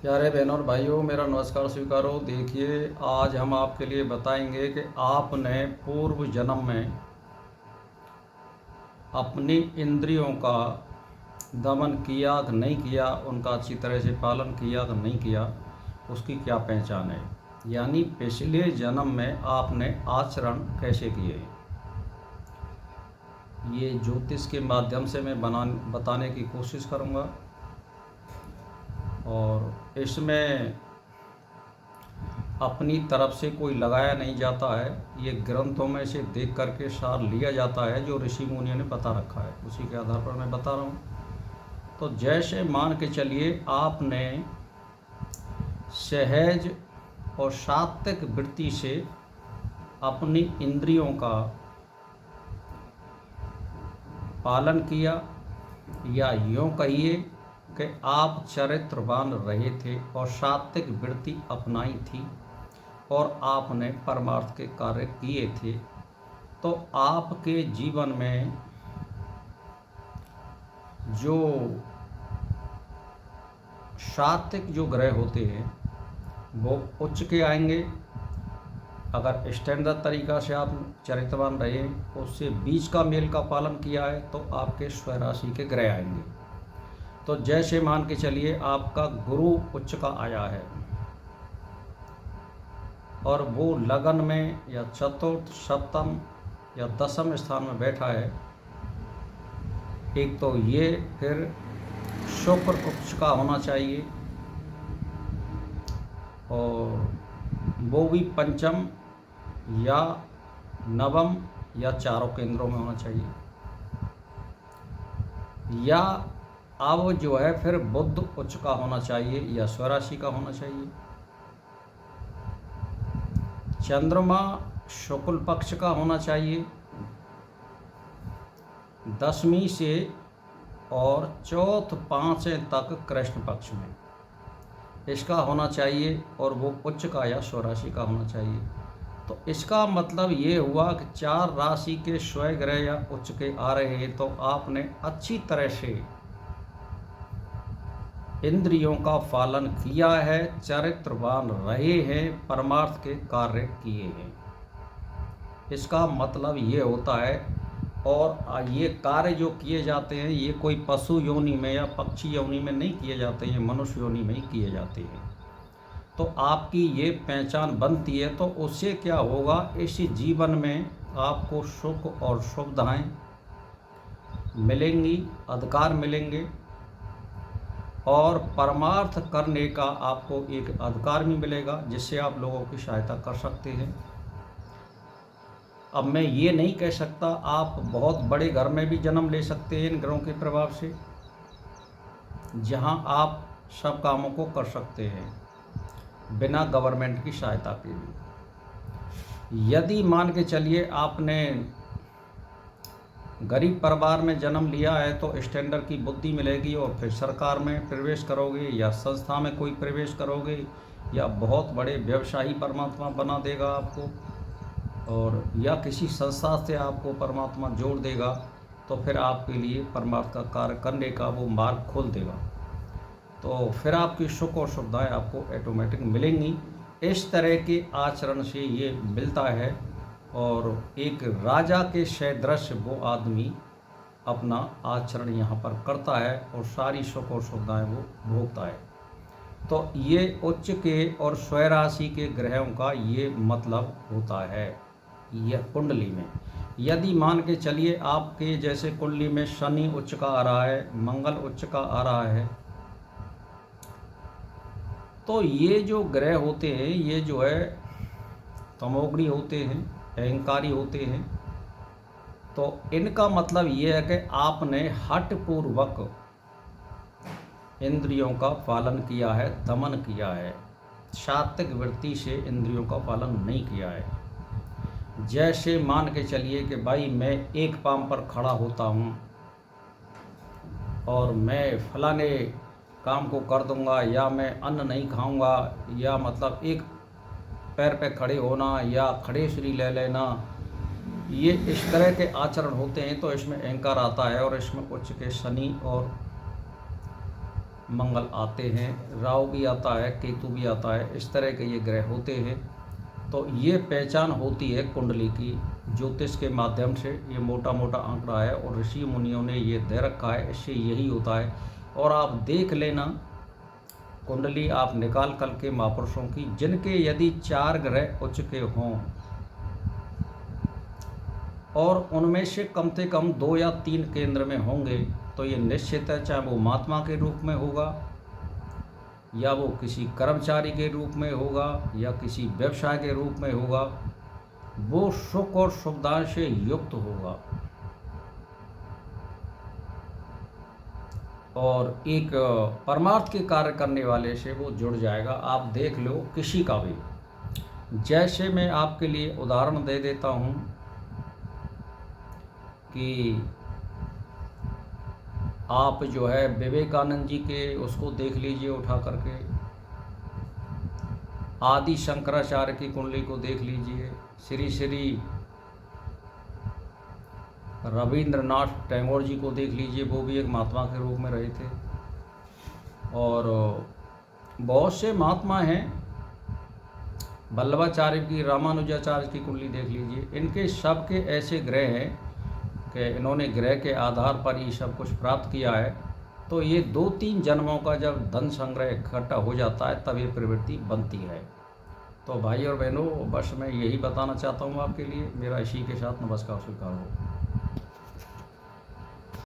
प्यारे बहनों और भाइयों, मेरा नमस्कार स्वीकारो। देखिए, आज हम आपके लिए बताएंगे कि आपने पूर्व जन्म में अपनी इंद्रियों का दमन किया कि नहीं किया, उनका अच्छी तरह से पालन किया कि नहीं किया, उसकी क्या पहचान है। यानी पिछले जन्म में आपने आचरण कैसे किए। ये ज्योतिष के माध्यम से मैं बताने की कोशिश करूँगा और इसमें अपनी तरफ से कोई लगाया नहीं जाता है। ये ग्रंथों में से देख करके सार लिया जाता है जो ऋषि मुनियों ने बता रखा है, उसी के आधार पर मैं बता रहा हूँ। तो जैसे मान के चलिए आपने सहज और सात्विक वृत्ति से अपनी इंद्रियों का पालन किया, या यूँ कहिए कि आप चरित्रवान रहे थे और सात्विक वृत्ति अपनाई थी और आपने परमार्थ के कार्य किए थे, तो आपके जीवन में जो सात्विक जो ग्रह होते हैं वो उच्च के आएंगे। अगर स्टैंडर्ड तरीका से आप चरित्रवान रहे, उससे बीज का मेल का पालन किया है, तो आपके स्वराशि के ग्रह आएंगे। तो जैसे मान के चलिए आपका गुरु उच्च का आया है और वो लगन में या चतुर्थ सप्तम या दसम स्थान में बैठा है, एक तो ये फिर शुक्र उच्च का होना चाहिए और वो भी पंचम या नवम या चारों केंद्रों में होना चाहिए। या अब जो है फिर बुध उच्च का होना चाहिए या स्वराशि का होना चाहिए। चंद्रमा शुक्ल पक्ष का होना चाहिए दसवीं से और चौथ पाँचवें तक कृष्ण पक्ष में इसका होना चाहिए, और वो उच्च का या स्वराशि का होना चाहिए। तो इसका मतलब ये हुआ कि 4 राशि के स्वय ग्रह या उच्च के आ रहे हैं, तो आपने अच्छी तरह से इंद्रियों का पालन किया है, चरित्रवान रहे हैं, परमार्थ के कार्य किए हैं। इसका मतलब ये होता है। और ये कार्य जो किए जाते हैं ये कोई पशु योनि में या पक्षी योनि में नहीं किए जाते हैं, मनुष्य योनि में ही किए जाते हैं। तो आपकी ये पहचान बनती है, तो उससे क्या होगा, इस जीवन में आपको सुख और सुविधाएं मिलेंगी, अधिकार मिलेंगे और परमार्थ करने का आपको एक अधिकार भी मिलेगा, जिससे आप लोगों की सहायता कर सकते हैं। अब मैं ये नहीं कह सकता आप बहुत बड़े घर में भी जन्म ले सकते हैं इन ग्रहों के प्रभाव से, जहां आप सब कामों को कर सकते हैं बिना गवर्नमेंट की सहायता के भी। यदि मान के चलिए आपने गरीब परिवार में जन्म लिया है, तो स्टैंडर्ड की बुद्धि मिलेगी और फिर सरकार में प्रवेश करोगे या संस्था में कोई प्रवेश करोगे या बहुत बड़े व्यवसायी परमात्मा बना देगा आपको, और या किसी संस्था से आपको परमात्मा जोड़ देगा, तो फिर आपके लिए परमार्थ का कार्य करने का वो मार्ग खोल देगा। तो फिर आपकी सुख और सुविधाएं आपको ऑटोमेटिक मिलेंगी। इस तरह के आचरण से ये मिलता है, और एक राजा के सदृश वो आदमी अपना आचरण यहाँ पर करता है और सारी सुख और सुविधाएं वो भोगता है। तो ये उच्च के और स्वराशि के ग्रहों का ये मतलब होता है। यह कुंडली में यदि मान के चलिए आपके जैसे कुंडली में शनि उच्च का आ रहा है, मंगल उच्च का आ रहा है, तो ये जो ग्रह होते हैं ये जो है तमोगुणी होते हैं, अहंकारी होते हैं। तो इनका मतलब ये है कि आपने हठपूर्वक इंद्रियों का पालन किया है, दमन किया है, सात्विक वृत्ति से इंद्रियों का पालन नहीं किया है। जैसे मान के चलिए कि भाई मैं एक पाँव पर खड़ा होता हूँ और मैं फलाने काम को कर दूंगा, या मैं अन्न नहीं खाऊंगा, या मतलब एक पैर पे खड़े होना या खड़े श्री ले लेना, ये इस तरह के आचरण होते हैं। तो इसमें अहंकार आता है और इसमें उच्च के शनि और मंगल आते हैं, राहु भी आता है, केतु भी आता है, इस तरह के ये ग्रह होते हैं। तो ये पहचान होती है कुंडली की ज्योतिष के माध्यम से। ये मोटा मोटा आंकड़ा है और ऋषि मुनियों ने ये दे रखा है, इससे यही होता है। और आप देख लेना कुंडली आप निकाल कर के महापुरुषों की, जिनके यदि 4 ग्रह उच्च के हों और उनमें से कम से कम 2 या 3 केंद्र में होंगे, तो ये निश्चित है, चाहे वो महात्मा के रूप में होगा या वो किसी कर्मचारी के रूप में होगा या किसी व्यवसाय के रूप में होगा, वो सुख और सुविधा से युक्त होगा और एक परमार्थ के कार्य करने वाले से वो जुड़ जाएगा। आप देख लो किसी का भी, जैसे मैं आपके लिए उदाहरण दे देता हूँ कि आप जो है विवेकानंद जी के उसको देख लीजिए उठा करके, आदि शंकराचार्य की कुंडली को देख लीजिए, श्री श्री रविंद्रनाथ टैगोर जी को देख लीजिए, वो भी एक महात्मा के रूप में रहे थे। और बहुत से महात्मा हैं, वल्लभाचार्य की, रामानुजाचार्य की कुंडली देख लीजिए। इनके सब के ऐसे ग्रह हैं कि इन्होंने ग्रह के आधार पर ये सब कुछ प्राप्त किया है। तो ये 2-3 जन्मों का जब धन संग्रह इकट्ठा हो जाता है तब ये प्रवृत्ति बनती है। तो भाई और बहनों, बस मैं यही बताना चाहता हूँ आपके लिए। मेरा इसी के साथ नमस्कार स्वीकार हो।